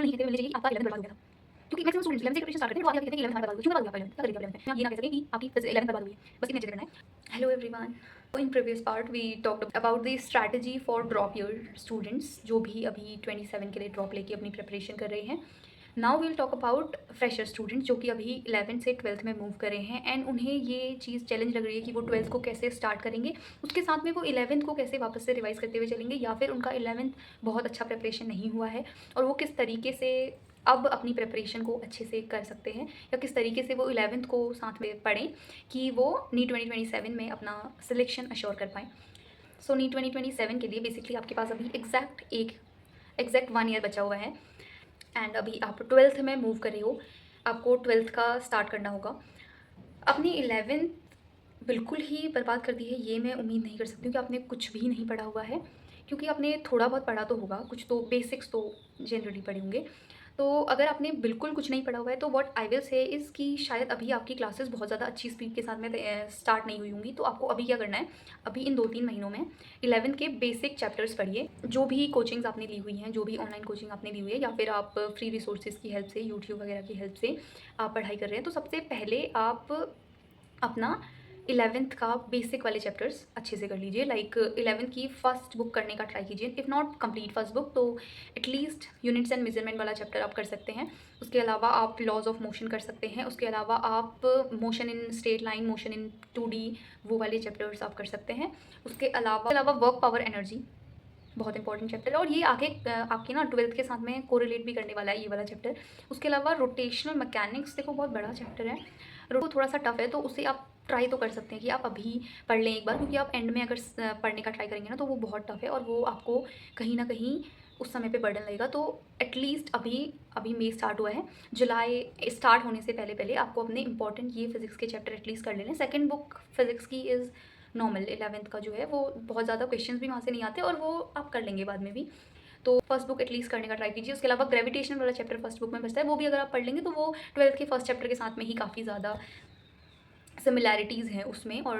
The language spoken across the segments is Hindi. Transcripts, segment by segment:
बिल्कुल नहीं कहते मुझे चाहिए कि आपका 11th बर्बाद हो गया था। क्योंकि मैक्सिमम स्टूडेंट्स 11th से प्रिपरेशन स्टार्ट करते हैं, वो आगे कहते हैं कि 11th हमारी बर्बाद हो गई। क्यों बर्बाद हुआ आपका 11th? क्या कर दिया 11th में? आप ये ना कह सकें कि आपकी 11th बर्बाद हुई है। बस इतनी अच्छी करना है। Hello everyone. In previous part we talked about the strategy for drop year students जो भी अभी 27 के लिए ड्रॉप लेके अपनी प्रिपरेशन कर रहे हैं. Now we'll talk about fresher students जो कि अभी 11th से 12th में मूव कर रहे हैं एंड उन्हें ये चीज़ चैलेंज लग रही है कि वो 12th को कैसे स्टार्ट करेंगे, उसके साथ में वो 11th को कैसे वापस से रिवाइज करते हुए चलेंगे, या फिर उनका 11th बहुत अच्छा प्रिपरेशन नहीं हुआ है और वो किस तरीके से अब अपनी प्रिपरेशन को अच्छे से कर सकते हैं, या किस तरीके से वो 11th को साथ में पढ़ें कि वो नीट 2027 में अपना सिलेक्शन अश्योर कर पाएँ. सो नीट 2027 के लिए बेसिकली आपके पास अभी एग्जैक्ट 1 ईयर बचा हुआ है एंड अभी आप 12th में मूव कर रहे हो. आपको 12th का स्टार्ट करना होगा. अपनी 11th बिल्कुल ही बर्बाद कर दी है ये मैं उम्मीद नहीं कर सकती हूँ कि आपने कुछ भी नहीं पढ़ा हुआ है, क्योंकि आपने थोड़ा बहुत पढ़ा तो होगा, कुछ तो बेसिक्स तो जनरली पढ़े होंगे. तो अगर आपने बिल्कुल कुछ नहीं पढ़ा हुआ है तो व्हाट आई विल से इज़ कि शायद अभी आपकी क्लासेस बहुत ज़्यादा अच्छी स्पीड के साथ में स्टार्ट नहीं हुई होंगी. तो आपको अभी क्या करना है, अभी इन 2-3 महीनों में 11th के बेसिक चैप्टर्स पढ़िए. जो भी कोचिंग्स आपने ली हुई हैं, जो भी ऑनलाइन कोचिंग आपने ली हुई है, या फिर आप फ्री रिसोर्सेज की हेल्प से, यूट्यूब वगैरह की हेल्प से आप पढ़ाई कर रहे हैं, तो सबसे पहले आप अपना 11th का बेसिक वाले चैप्टर्स अच्छे से कर लीजिए. लाइक 11th की फर्स्ट बुक करने का ट्राई कीजिए. If not complete first book तो एटलीस्ट यूनिट्स एंड मेजरमेंट वाला चैप्टर आप कर सकते हैं. उसके अलावा आप लॉज ऑफ मोशन कर सकते हैं. उसके अलावा आप motion in straight line, motion in 2D वो वाले चैप्टर्स आप कर सकते हैं. उसके अलावा वर्क पावर एनर्जी बहुत इंपॉर्टेंट चैप्टर है और ये आगे आपके ना 12th के साथ में कोरिलेट भी करने वाला है ये वाला चैप्टर. उसके अलावा रोटेशनल मैकेनिक्स देखो बहुत बड़ा चैप्टर है, वो थोड़ा सा टफ है, तो उसे आप ट्राई तो कर सकते हैं कि आप अभी पढ़ लें एक बार, क्योंकि आप एंड में अगर पढ़ने का ट्राई करेंगे ना तो वो बहुत टफ है और वो आपको कहीं ना कहीं उस समय पे बर्डन लगेगा. तो एटलीस्ट अभी मई स्टार्ट हुआ है, जुलाई स्टार्ट होने से पहले पहले आपको अपने इंपॉर्टेंट ये फिजिक्स के चैप्टर एटलीस्ट कर लेने. सेकेंड बुक फिजिक्स की इज़ नॉर्मल. 11th का जो है वो बहुत ज़्यादा क्वेश्चंस भी वहाँ से नहीं आते और वो आप कर लेंगे बाद में भी. तो फर्स्ट बुक एटलीस्ट करने का ट्राई कीजिए. उसके अलावा ग्रेविटेशन वाला चैप्टर फर्स्ट बुक में बचता है, वो भी अगर आप पढ़ लेंगे तो वो 12th के फर्स्ट चैप्टर के साथ में ही काफ़ी ज़्यादा सिमिलैरिटीज़ हैं उसमें. और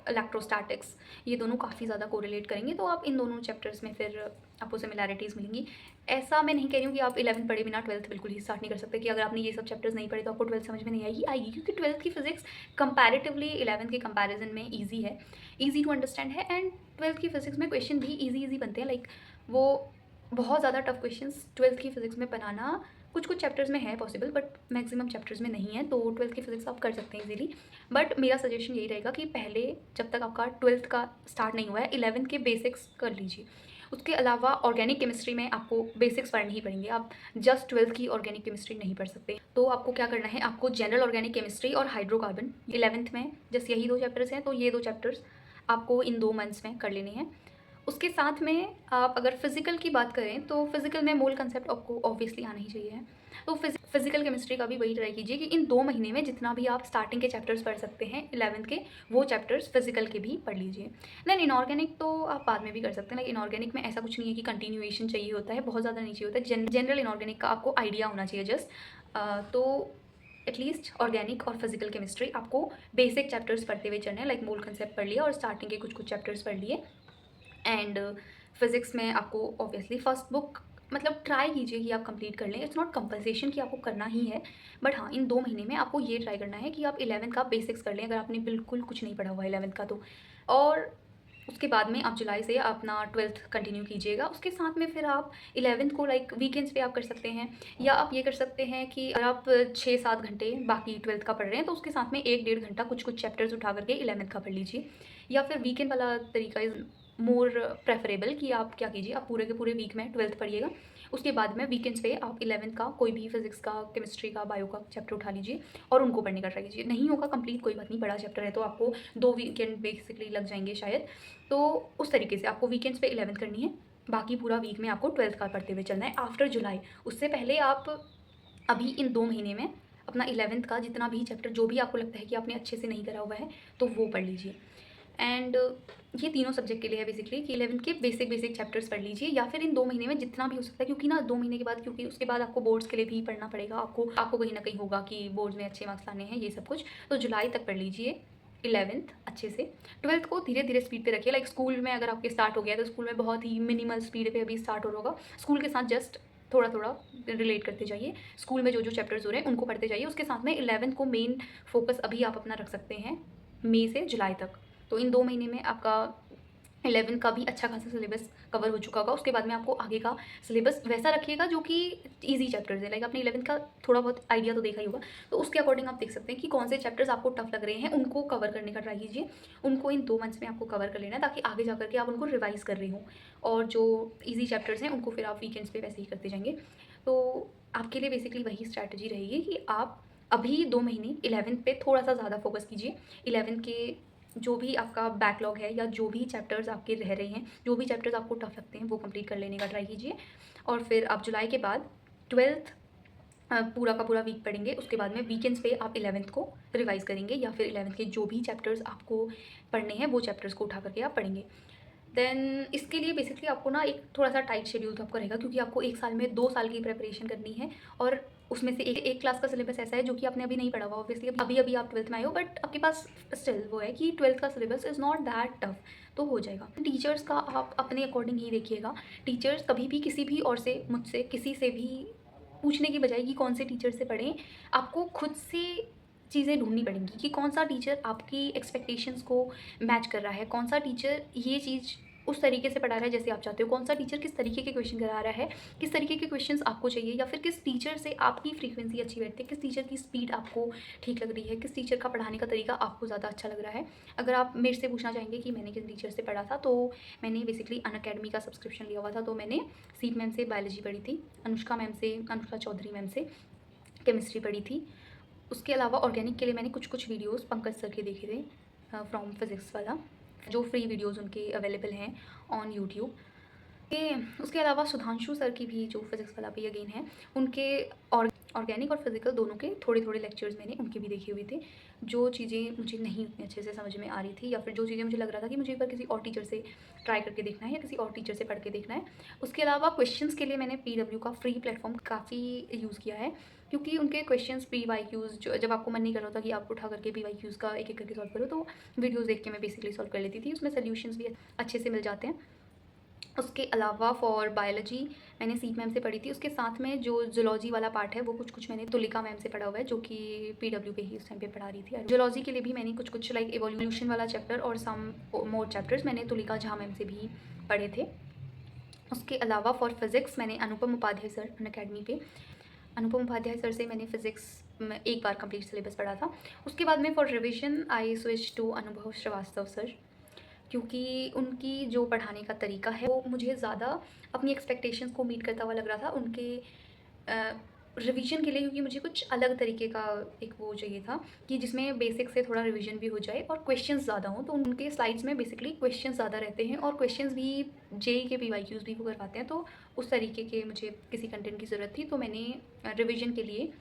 इलेक्ट्रोस्टैटिक्स ये दोनों काफ़ी ज़्यादा कोरिलेट करेंगे, तो आप इन दोनों चैप्टर्स में फिर आपको सिमिलैरिटीज़ मिलेंगी. ऐसा मैं नहीं कह रही हूँ कि आप 11th पढ़े बिना 12th बिल्कुल ही स्टार्ट नहीं कर सकते, कि अगर आपने ये सब चैप्टर्स नहीं पढ़े तो आपको 12th समझ में नहीं आएगी, क्योंकि 12th की फिजिक्स कंपैरेटिवली 11th के कंपैरिजन में ईजी है, ईजी टू अंडरस्टैंड है. एंड 12th की फिजिक्स में क्वेश्चन भी ईजी बनते हैं. लाइक वो बहुत ज़्यादा टफ क्वेश्चंस 12th की फिजिक्स में बनाना कुछ चैप्टर्स में है पॉसिबल, बट मैक्सिमम चैप्टर्स में नहीं है. तो 12th की फिजिक्स आप कर सकते हैं इजीली. बट मेरा सजेशन यही रहेगा कि पहले जब तक आपका 12th का स्टार्ट नहीं हुआ है 11th के बेसिक्स कर लीजिए. उसके अलावा ऑर्गेनिक केमिस्ट्री में आपको बेसिक्स पढ़ने ही पड़ेंगे. आप जस्ट 12th की ऑर्गेनिक केमिस्ट्री नहीं पढ़ सकते. तो आपको क्या करना है, आपको जनरल ऑर्गेनिक केमिस्ट्री और हाइड्रोकार्बन 11th में जस्ट यही 2 चैप्टर्स हैं, तो ये 2 चैप्टर्स आपको इन 2 मंथ्स में कर लेने हैं. उसके साथ में आप अगर फिजिकल की बात करें तो फिजिकल में मोल कंसेप्ट आपको ऑब्वियसली आना ही चाहिए. तो फिजिकल केमिस्ट्री का भी वही ट्राई कीजिए कि इन 2 महीने में जितना भी आप स्टार्टिंग के चैप्टर्स पढ़ सकते हैं 11th के, वो चैप्टर्स फिजिकल के भी पढ़ लीजिए. देन इनऑर्गेनिक तो आप बाद में भी कर सकते हैं. लाइक इनऑर्गेनिक में ऐसा कुछ नहीं है कि कंटिन्यूएशन चाहिए होता है, बहुत ज़्यादा नहीं चाहिए होता है. जनरल इनऑर्गेनिक का आपको आइडिया होना चाहिए जस्ट. तो एटलीस्ट ऑर्गेनिक और फिजिकल केमिस्ट्री आपको बेसिक चैप्टर्स पढ़ते हुए चलने हैं. लाइक मोल कंसेप्ट पढ़ लिया और स्टार्टिंग के कुछ चैप्टर्स पढ़ लिए. एंड फिज़िक्स में आपको ऑब्वियसली फर्स्ट बुक मतलब ट्राई कीजिए कि आप कंप्लीट कर लें. इट्स नॉट कंपल्सेशन कि आपको करना ही है, बट हाँ इन 2 महीने में आपको ये ट्राई करना है कि आप 11th का बेसिक्स कर लें अगर आपने बिल्कुल कुछ नहीं पढ़ा हुआ 11th का तो. और उसके बाद में आप जुलाई से अपना 12th कंटिन्यू कीजिएगा. उसके साथ में फिर आप 11th को लाइक वीकेंड्स पे आप कर सकते हैं, या आप ये कर सकते हैं कि अगर आप 6-7 घंटे बाकी 12th का पढ़ रहे हैं तो उसके साथ में 1-1.5 घंटा कुछ चैप्टर्स उठा करके 11th का पढ़ लीजिए. या फिर वीकेंड वाला तरीका इज़ मोर प्रेफरेबल कि आप क्या कीजिए, आप पूरे के पूरे वीक में 12th पढ़िएगा. उसके बाद में वीकेंड्स पे आप 11th का कोई भी फिजिक्स का, केमिस्ट्री का, बायो का चैप्टर उठा लीजिए और उनको पढ़ने का ट्राई कीजिए. नहीं होगा कंप्लीट कोई बात नहीं, बड़ा चैप्टर है तो आपको 2 वीकेंड बेसिकली लग जाएंगे शायद. तो उस तरीके से आपको वीकेंड्स पे 11th करनी है, बाकी पूरा वीक में आपको 12th का पढ़ते हुए चलना है आफ्टर जुलाई. उससे पहले आप अभी इन 2 महीने में अपना 11th का जितना भी चैप्टर जो भी आपको लगता है कि आपने अच्छे से नहीं करा हुआ है तो वो पढ़ लीजिए. एंड ये तीनों सब्जेक्ट के लिए है बेसिकली कि 11th के बेसिक चैप्टर्स पढ़ लीजिए, या फिर इन 2 महीने में जितना भी हो सकता है, क्योंकि ना 2 महीने के बाद, क्योंकि उसके बाद आपको बोर्ड्स के लिए भी पढ़ना पड़ेगा. आपको कहीं ना कहीं होगा कि बोर्ड्स में अच्छे मार्क्स लाने हैं, ये सब कुछ. तो जुलाई तक पढ़ लीजिए 11th अच्छे से. 12th को धीरे धीरे स्पीड पे रखिए. लाइक स्कूल में अगर आपके स्टार्ट हो गया तो स्कूल में बहुत ही मिनिमल स्पीड पे अभी स्टार्ट हो रहा होगा. स्कूल के साथ जस्ट थोड़ा थोड़ा रिलेट करते जाइए। स्कूल में जो जो चैप्टर्स हो रहे हैं उनको पढ़ते जाइए। उसके साथ में 11th को मेन फोकस अभी आप अपना रख सकते हैं मई से जुलाई तक। तो इन 2 महीने में आपका 11 का भी अच्छा खासा सिलेबस कवर हो चुका होगा। उसके बाद में आपको आगे का सिलेबस वैसा रखिएगा जो कि ईजी चैप्टर्स है। लाइक आपने 11 का थोड़ा बहुत आइडिया तो देखा ही होगा, तो उसके अकॉर्डिंग आप देख सकते हैं कि कौन से चैप्टर्स आपको टफ लग रहे हैं, उनको कवर करने का ट्राई कीजिए। उनको इन 2 मंथ्स में आपको कवर कर लेना है, ताकि आगे जा करके आप उनको रिवाइज़ कर रहे हो। और जो ईजी चैप्टर्स हैं उनको फिर आप वीकेंड्स पे वैसे ही करते जाएंगे। तो आपके लिए बेसिकली वही स्ट्रैटेजी रहेगी कि आप अभी 2 महीने 11th पे थोड़ा सा ज़्यादा फोकस कीजिए। 11th के जो भी आपका बैकलॉग है या जो भी चैप्टर्स आपके रह रहे हैं, जो भी चैप्टर्स आपको टफ लगते हैं, वो कंप्लीट कर लेने का ट्राई कीजिए। और फिर आप जुलाई के बाद 12th पूरा का पूरा वीक पढ़ेंगे। उसके बाद में वीकेंड्स पे आप 11th को रिवाइज़ करेंगे, या फिर 11th के जो भी चैप्टर्स आपको पढ़ने हैं वो चैप्टर्स को उठा करके आप पढ़ेंगे। देन इसके लिए बेसिकली आपको ना एक थोड़ा सा टाइट शेड्यूल तो आपको रहेगा, क्योंकि आपको 1 साल में 2 साल की प्रिपरेशन करनी है। और उसमें से एक क्लास का सिलेबस ऐसा है जो कि आपने अभी नहीं पढ़ा हुआ। ऑब्वियसली अभी अभी आप 12th में आए हो, बट आपके पास स्टिल वो है कि 12th का syllabus is not that tough, तो हो जाएगा। टीचर्स का आप अपने अकॉर्डिंग ही देखिएगा। टीचर्स कभी भी किसी भी और से, मुझसे, किसी से भी पूछने की बजाय कि कौन से टीचर से पढ़ें, आपको खुद से चीज़ें ढूँढनी पड़ेंगी कि कौन सा टीचर आपकी एक्सपेक्टेशंस को मैच कर रहा है, कौन सा टीचर ये चीज़ उस तरीके से पढ़ा रहा है जैसे आप चाहते हो, कौन सा टीचर किस तरीके के क्वेश्चन करा रहा है, किस तरीके के क्वेश्चंस आपको चाहिए, या फिर किस टीचर से आपकी फ्रीक्वेंसी अच्छी बैठती है, किस टीचर की स्पीड आपको ठीक लग रही है, किस टीचर का पढ़ाने का तरीका आपको ज़्यादा अच्छा लग रहा है। अगर आप मेरे से पूछना चाहेंगे कि मैंने किस टीचर से पढ़ा था, तो मैंने बेसिकली अनअकैडमी का सब्सक्रिप्शन लिया हुआ था। तो मैंने सीप मैम से बायोलॉजी पढ़ी थी, अनुष्का चौधरी मैम से केमिस्ट्री पढ़ी थी। उसके अलावा ऑर्गेनिक के लिए मैंने कुछ वीडियोस पंकज सर के देखे थे, फ्रॉम फिज़िक्स वाला, जो फ्री वीडियोस उनके अवेलेबल हैं ऑन यूट्यूब। उसके अलावा सुधांशु सर की भी, जो फिज़िक्स वाला भी अगेन है, उनके ऑर्गेनिक और फिज़िकल दोनों के थोड़े थोड़े लेक्चर्स मैंने उनके भी देखे हुए थे। जो चीज़ें मुझे नहीं उतने अच्छे से समझ में आ रही थी, या फिर जो चीज़ें मुझे लग रहा था कि मुझे एक बार किसी और टीचर से ट्राई करके देखना है या किसी और टीचर से पढ़ के देखना है। उसके अलावा क्वेश्चंस के लिए मैंने PW का फ्री प्लेटफॉर्म काफ़ी यूज़ किया है, क्योंकि उनके क्वेश्चंस PYQs, जो जब आपको मन नहीं कर रहा था कि आप उठा करके PYQs का एक एक करके सॉल्व करो, तो वीडियोज़ देख के मैं बेसिकली सॉल्व कर लेती थी। उसमें सोल्यूशंस भी अच्छे से मिल जाते हैं। उसके अलावा फॉर बायोलॉजी मैंने सीप मैम से पढ़ी थी। उसके साथ में जो जूलॉजी वाला पार्ट है वो कुछ मैंने तुलिका मैम से पढ़ा हुआ है, जो कि PW पे ही उस टाइम पे पढ़ा रही थी। जूलॉजी के लिए भी मैंने कुछ लाइक एवोल्यूशन वाला चैप्टर और सम मोर चैप्टर्स मैंने तुलिका झा मैम से भी पढ़े थे। उसके अलावा फॉर फिज़िक्स मैंने अनुपम उपाध्याय सर अनअकैडमी पे, अनुपम उपाध्याय सर से मैंने फ़िज़िक्स में एक बार कंप्लीट सिलेबस पढ़ा था। उसके बाद में for revision I switch to Anubhav Srivastava sir, क्योंकि उनकी जो पढ़ाने का तरीका है वो मुझे ज़्यादा अपनी एक्सपेक्टेशंस को मीट करता हुआ लग रहा था उनके रिवीजन के लिए, क्योंकि मुझे कुछ अलग तरीके का एक वो चाहिए था कि जिसमें बेसिक से थोड़ा रिवीजन भी हो जाए और क्वेश्चंस ज़्यादा हों। तो उनके स्लाइड्स में बेसिकली क्वेश्चंस ज़्यादा रहते हैं, और क्वेश्चंस भी JEE के PYQs भी वो करवाते हैं। तो उस तरीके के मुझे किसी कंटेंट की ज़रूरत थी, तो मैंने रिविजन के लिए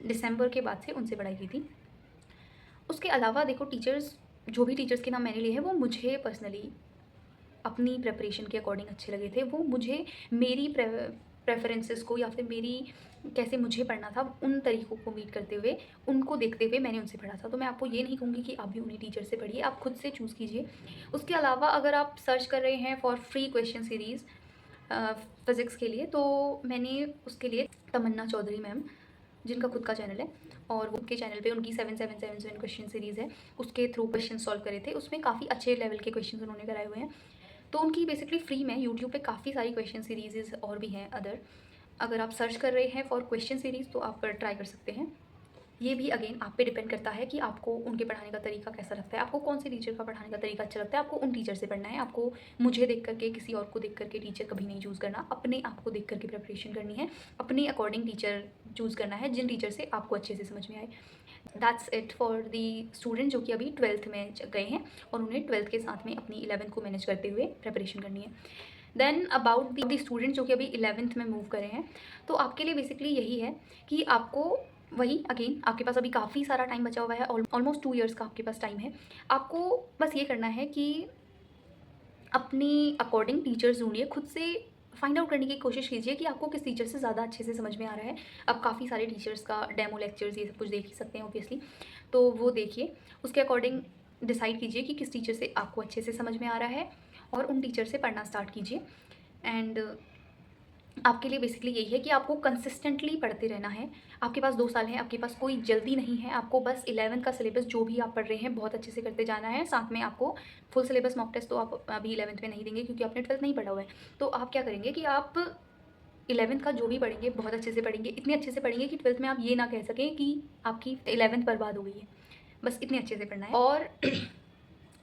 दिसंबर के बाद से उनसे पढ़ाई की थी। उसके अलावा देखो, टीचर्स, जो भी टीचर्स के नाम मैंने लिए हैं वो मुझे पर्सनली अपनी प्रेपरेशन के अकॉर्डिंग अच्छे लगे थे। वो मुझे मेरी प्रेफरेंसेस को, या फिर मेरी कैसे मुझे पढ़ना था, उन तरीक़ों को मीट करते हुए, उनको देखते हुए मैंने उनसे पढ़ा था। तो मैं आपको ये नहीं कहूँगी कि आप भी उन्हीं टीचर से पढ़िए, आप खुद से चूज़ कीजिए। उसके अलावा अगर आप सर्च कर रहे हैं for free question series physics के लिए, तो मैंने उसके लिए तमन्ना चौधरी मैम, जिनका खुद का चैनल है, और वो उनके चैनल पे उनकी 7777 क्वेश्चन सीरीज़ है, उसके थ्रू क्वेश्चन सॉल्व करे थे। उसमें काफ़ी अच्छे लेवल के क्वेश्चन उन्होंने कराए हुए हैं। तो उनकी बेसिकली फ्री में यूट्यूब पे काफ़ी सारी क्वेश्चन सीरीज़ और भी हैं अदर। अगर आप सर्च कर रहे हैं फॉर क्वेश्चन सीरीज़ तो आप ट्राई कर सकते हैं। ये भी अगेन आप पे डिपेंड करता है कि आपको उनके पढ़ाने का तरीका कैसा लगता है, आपको कौन से टीचर का पढ़ाने का तरीका अच्छा लगता है, आपको उन टीचर से पढ़ना है। आपको मुझे देख करके, किसी और को देख करके टीचर कभी नहीं चूज़ करना, अपने आप को देख करके प्रिपरेशन करनी है, अपने अकॉर्डिंग टीचर चूज़ करना है, जिन टीचर से आपको अच्छे से समझ में आए। That's it for the student जो कि अभी 12th में गए हैं और उन्हें 12th के साथ में अपनी 11th को मैनेज करते हुए प्रिपरेशन करनी है। देन अबाउट दी स्टूडेंट जो कि अभी 11th में मूव करे हैं, तो आपके लिए बेसिकली यही है कि आपको वही अगेन, आपके पास अभी काफ़ी सारा टाइम बचा हुआ है, ऑलमोस्ट 2 ईयर्स का आपके पास टाइम है। आपको बस ये करना है कि अपनी अकॉर्डिंग टीचर्स ढूंढिए, खुद से फाइंड आउट करने की कोशिश कीजिए कि आपको किस टीचर से ज़्यादा अच्छे से समझ में आ रहा है। अब काफ़ी सारे टीचर्स का डेमो लेक्चर्स ये सब कुछ देख ही सकते हैं ऑब्वियसली, तो वो देखिए, उसके अकॉर्डिंग डिसाइड कीजिए कि किस टीचर से आपको अच्छे से समझ में आ रहा है और उन टीचर से पढ़ना स्टार्ट कीजिए। एंड आपके लिए बेसिकली यही है कि आपको कंसिस्टेंटली पढ़ते रहना है। आपके पास 2 साल हैं, आपके पास कोई जल्दी नहीं है, आपको बस 11th का सिलेबस जो भी आप पढ़ रहे हैं बहुत अच्छे से करते जाना है। साथ में आपको फुल सिलेबस मॉक टेस्ट तो आप अभी 11th में नहीं देंगे क्योंकि आपने 12th नहीं पढ़ा हुआ है। तो आप क्या करेंगे कि आप 11th का जो भी पढ़ेंगे बहुत अच्छे से पढ़ेंगे, इतने अच्छे से पढ़ेंगे कि 12th में आप ये ना कह सकें कि आपकी 11th बर्बाद हो गई है। बस इतने अच्छे से पढ़ना है और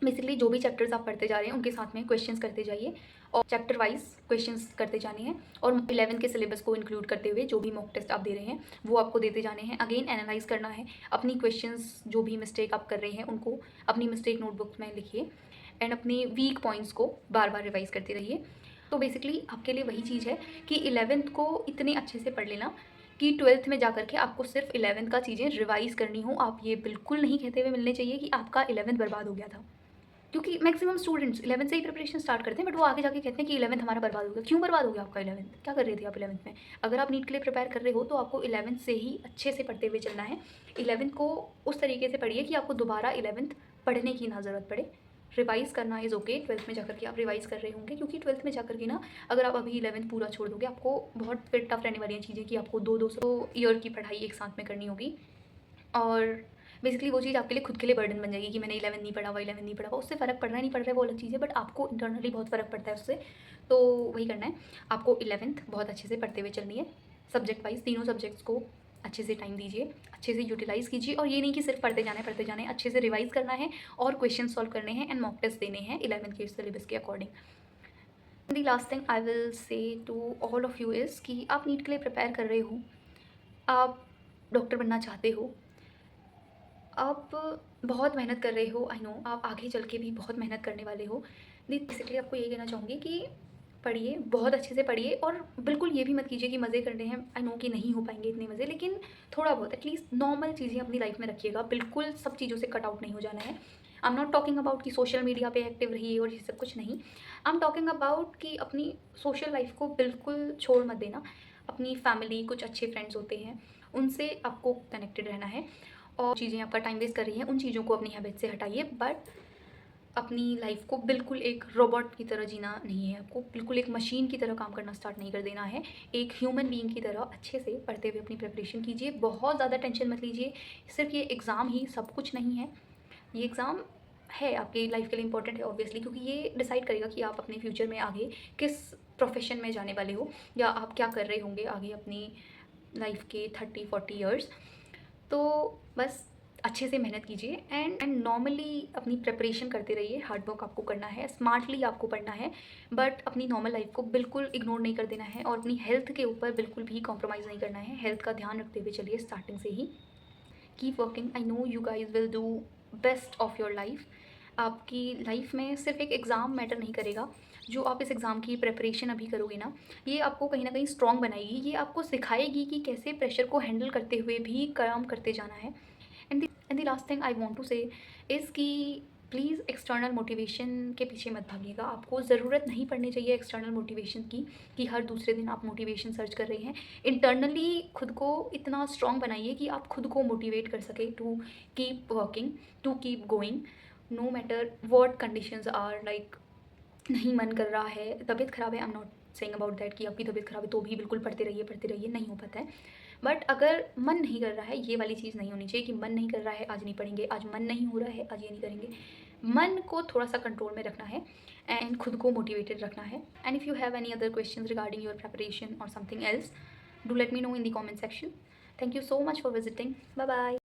बेसिकली जो भी चैप्टर्स आप पढ़ते जा रहे हैं उनके साथ में क्वेश्चंस करते जाइए और चैप्टर वाइज क्वेश्चंस करते जाने हैं और 11th के सिलेबस को इंक्लूड करते हुए जो भी मॉक टेस्ट आप दे रहे हैं वो आपको देते जाने हैं। अगेन एनालाइज करना है अपनी क्वेश्चंस, जो भी मिस्टेक आप कर रहे हैं उनको अपनी मिस्टेक नोटबुक में लिखिए एंड अपने वीक पॉइंट्स को बार बार रिवाइज करते रहिए। तो बेसिकली आपके लिए वही चीज़ है कि 11th को इतने अच्छे से पढ़ लेना कि 12th में जा कर के आपको सिर्फ 11th का चीज़ें रिवाइज़ करनी हो। आप ये बिल्कुल नहीं कहते हुए मिलने चाहिए कि आपका 11th बर्बाद हो गया था, क्योंकि मैक्सिमम स्टूडेंट्स 11th से ही प्रिपरेशन स्टार्ट करते हैं बट वो आगे जाके कहते हैं कि 11th हमारा बर्बाद हो गया। क्यों बर्बाद हो गया आपका 11th? क्या कर रहे थे आप 11th में? अगर आप नीट के लिए प्रिपेयर कर रहे हो तो आपको 11th से ही अच्छे से पढ़ते हुए चलना है। 11th को उस तरीके से पढ़िए कि आपको दोबारा 11th पढ़ने की ना ज़रूरत पड़े। रिवाइज़ करना इज़ ओके। 12th में जाकर के आप रिवाइज़ कर रहे होंगे क्योंकि 12th में जाकर के ना अगर आप अभी 11th पूरा छोड़ दोगे आपको बहुत फिर टफ रहने वाली हैं चीज़ें कि आपको 2-2 ईयर की पढ़ाई एक साथ में करनी होगी और बेसिकली वो चीज़ आपके लिए खुद के लिए बर्डन बन जाएगी कि मैंने 11 नहीं पढ़ा हुआ, 11 नहीं पढ़ा हुआ। उससे फ़र्क पड़ रहा है नहीं पड़ रहा है वो अलग चीज़ है, बट आपको इंटरनली बहुत फ़र्क पड़ता है उससे। तो वही करना है, आपको 11th बहुत अच्छे से पढ़ते हुए चलनी है। सब्जेक्ट वाइज तीनों सब्जेक्ट्स को अच्छे से टाइम दीजिए, अच्छे से यूटिलाइज़ कीजिए और ये नहीं कि सिर्फ पढ़ते जाना है, अच्छे से रिवाइज़ करना है और क्वेश्चन सॉल्व करने हैं एंड मॉक टेस्ट देने हैं 11th के सिलेबस के according. The last thing I will say to all of you is कि आप नीट के लिए प्रिपेयर कर रहे हो, आप डॉक्टर बनना चाहते हो, आप बहुत मेहनत कर रहे हो, आई नो आप आगे चल के भी बहुत मेहनत करने वाले हो। बेसिकली आपको यही कहना चाहूँगी कि पढ़िए, बहुत अच्छे से पढ़िए और बिल्कुल ये भी मत कीजिए कि मज़े करने हैं। आई नो कि नहीं हो पाएंगे इतने मज़े, लेकिन थोड़ा बहुत एटलीस्ट नॉर्मल चीज़ें अपनी लाइफ में रखिएगा। बिल्कुल सब चीज़ों से कट आउट नहीं हो जाना है। I am not talking about कि सोशल मीडिया पे एक्टिव रहिए और ये सब कुछ नहीं। आई एम टॉकिंग अबाउट कि अपनी सोशल लाइफ को बिल्कुल छोड़ मत देना। अपनी फैमिली, कुछ अच्छे फ्रेंड्स होते हैं, उनसे आपको कनेक्टेड रहना है और चीज़ें आपका टाइम वेस्ट कर रही हैं उन चीज़ों को अपनी हैबिट से हटाइए। बट अपनी लाइफ को बिल्कुल एक रोबोट की तरह जीना नहीं है, आपको बिल्कुल एक मशीन की तरह काम करना स्टार्ट नहीं कर देना है। एक ह्यूमन बीइंग की तरह अच्छे से पढ़ते हुए अपनी प्रिपरेशन कीजिए। बहुत ज़्यादा टेंशन मत लीजिए, सिर्फ ये एग्ज़ाम ही सब कुछ नहीं है। ये एग्ज़ाम है आपकी लाइफ के लिए इंपॉर्टेंट है ऑब्वियसली, क्योंकि ये डिसाइड करेगा कि आप अपने फ्यूचर में आगे किस प्रोफेशन में जाने वाले हो या आप क्या कर रहे होंगे आगे अपनी लाइफ के 30-40 ईयर्स। तो बस अच्छे से मेहनत कीजिए एंड नॉर्मली अपनी प्रिपरेशन करते रहिए। हार्ड वर्क आपको करना है, स्मार्टली आपको पढ़ना है, बट अपनी नॉर्मल लाइफ को बिल्कुल इग्नोर नहीं कर देना है और अपनी हेल्थ के ऊपर बिल्कुल भी कॉम्प्रोमाइज़ नहीं करना है। हेल्थ का ध्यान रखते हुए चलिए स्टार्टिंग से ही। Keep working, I know you guys will do best of your life. आपकी लाइफ में सिर्फ एक एग्ज़ाम मैटर नहीं करेगा। जो आप इस एग्ज़ाम की प्रिपरेशन अभी करोगे ना, ये आपको कहीं ना कहीं स्ट्रॉन्ग बनाएगी। ये आपको सिखाएगी कि कैसे प्रेशर को हैंडल करते हुए भी काम करते जाना है। And the last thing I want to say is कि प्लीज़ एक्सटर्नल मोटिवेशन के पीछे मत भागिएगा। आपको ज़रूरत नहीं पड़नी चाहिए एक्सटर्नल मोटिवेशन की कि हर दूसरे दिन आप मोटिवेशन सर्च कर रहे हैं। इंटरनली खुद को इतना स्ट्रॉन्ग बनाइए कि आप खुद को मोटिवेट कर सके to keep working, to keep going, no matter what conditions are like. नहीं मन कर रहा है, तबीयत ख़राब है, I am not saying about that कि आपकी तबीयत ख़राब है तो भी बिल्कुल पढ़ते रहिए, नहीं हो पाता है। बट अगर मन नहीं कर रहा है, ये वाली चीज़ नहीं होनी चाहिए कि मन नहीं कर रहा है आज नहीं पढ़ेंगे, आज मन नहीं हो रहा है आज ये नहीं करेंगे। मन को थोड़ा सा कंट्रोल में रखना है एंड खुद को मोटिवेटेड रखना है। And if you have any other question regarding your preparation or something else, do let me know in the comment section. Thank you so much for visiting, bye bye.